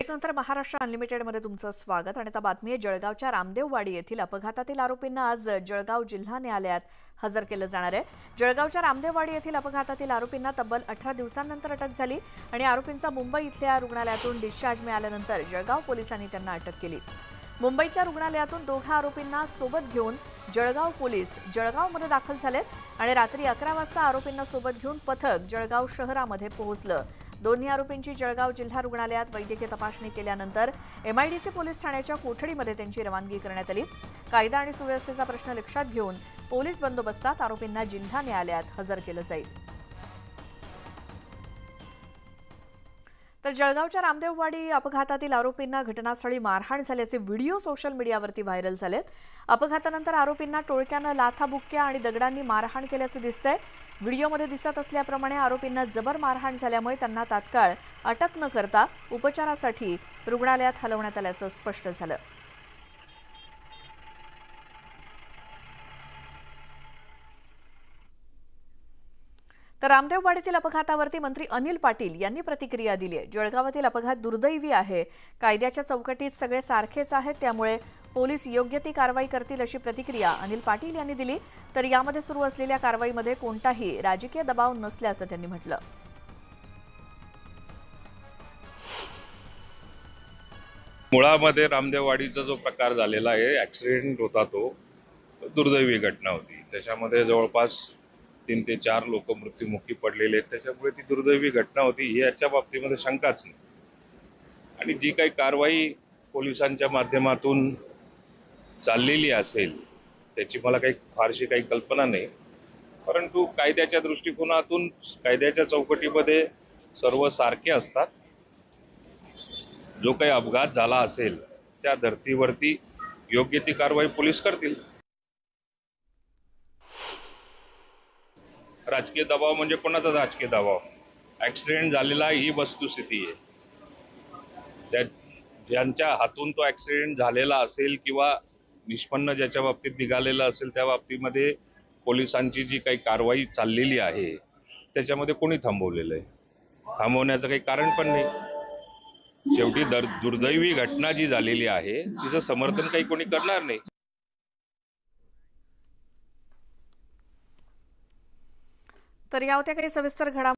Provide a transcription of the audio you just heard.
नंतर महाराष्ट्र अनलिमिटेडमध्ये तुमचं स्वागत। आणि आता बातमी आहे जळगावच्या रामदेववाडी येथील अपघातातील आरोपींना आज जळगाव जिल्हा न्यायालयात हजर केलं जाणार आहे। जळगावच्या रामदेववाडी येथील अपघातातील आरोपींना तब्बल 18 दिवसांनंतर अटक झाली आणि आरोपींचा मुंबई इथल्या रुग्णालयातून डिस्चार्ज मिळाल्यानंतर जळगाव पोलिसांनी त्यांना अटक केली। मुंबईतल्या रुग्णालयातून दोघा आरोपींना सोबत घेऊन जळगाव पोलीस जळगावमध्ये दाखल झालेत आणि रात्री 11 वाजता आरोपींना सोबत घेऊन पथक जळगाव शहरामध्ये पोहोचलं। दोन्ही आरोपींची जळगाव जिल्हा रुग्णालयात वैद्यकीय तपासणी केल्यानंतर एमआयडीसी पोलीस ठाण्याच्या कोठडीमध्ये त्यांची रवानगी करण्यात आली। कायदा आणि सुव्यवस्थेचा प्रश्न लक्षात घेऊन पोलीस बंदोबस्तात आरोपींना जिल्हा न्यायालयात हजर केलं जाईल। तर जळगावच्या रामदेववाडी अपघातातील आरोपींना घटनास्थळी मारहाण झाल्याचे व्हिडिओ सोशल मीडियावरती व्हायरल झालेत। अपघातानंतर आरोपींना टोळक्यानं लाथाबुक्क्या आणि दगडांनी मारहाण केल्याचं दिसतंय। व्हिडिओमध्ये दिसत असल्याप्रमाणे आरोपींना जबर मारहाण झाल्यामुळे त्यांना तात्काळ अटक न करता उपचारासाठी रुग्णालयात हलवण्यात आल्याचं स्पष्ट झालं। तर रामदेववाडीतील अपघातावरती मंत्री अनिल पाटील यांनी प्रतिक्रिया दिली आहे। जळगावातील अपघात दुर्दैवी आहे, कायद्याच्या चौकटीत सगळे सारखेच आहेत, त्यामुळे पोलीस योग्य ती कारवाई करतील अशी प्रतिक्रिया अनिल पाटील यांनी दिली। तर यामध्ये सुरू असलेल्या कारवाईमध्ये कोणताही राजकीय दबाव नसल्याचं त्यांनी म्हटलं। मुळामध्ये रामदेववाडीचा जो प्रकार झालेला आहे, ऍक्सिडेंट होता, तो दुर्दैवी घटना होती। त्याच्यामध्ये जवळपास 3 ते 4 लोक मृत्युमुखी पडलेले आहेत। त्याच्यामुळे ती दुर्दैवी घटना होती, ही याच्या बाबतीमध्ये शंकाच नाही। आणि जी काही कारवाई पोलिसांच्या माध्यमातून चाललेली असेल त्याची मला फारशी काही कल्पना नाही, परंतु कायद्याच्या दृष्टिकोनातून कायद्याच्या चौकटीमध्ये सर्व सारखे असतात। जो काही अपघात झाला असेल त्या धर्तीवरती योग्य ती कारवाई पोलीस करतील। राजकीय दबाव म्हणजे कोणाचा राजकीय दबाव? ऍक्सिडेंट झालेला ही वस्तुस्थिती आहे। त्या ज्यांच्या हातून तो ऍक्सिडेंट झालेला असेल किंवा निष्पन्न ज्याच्या बाबतीत निघालेला असेल त्या बाबतीमध्ये पोलिसांची जी काही कारवाई चाललेली आहे त्याच्यामध्ये कोणी थांबवलेलं आहे? थांबवण्याचं काही कारण पण नाही। शेवटी दुर्दैवी घटना जी झालेली आहे तिचं समर्थन काही कोणी करणार नाही। तर या होत्या काही सविस्तर घडामोडी।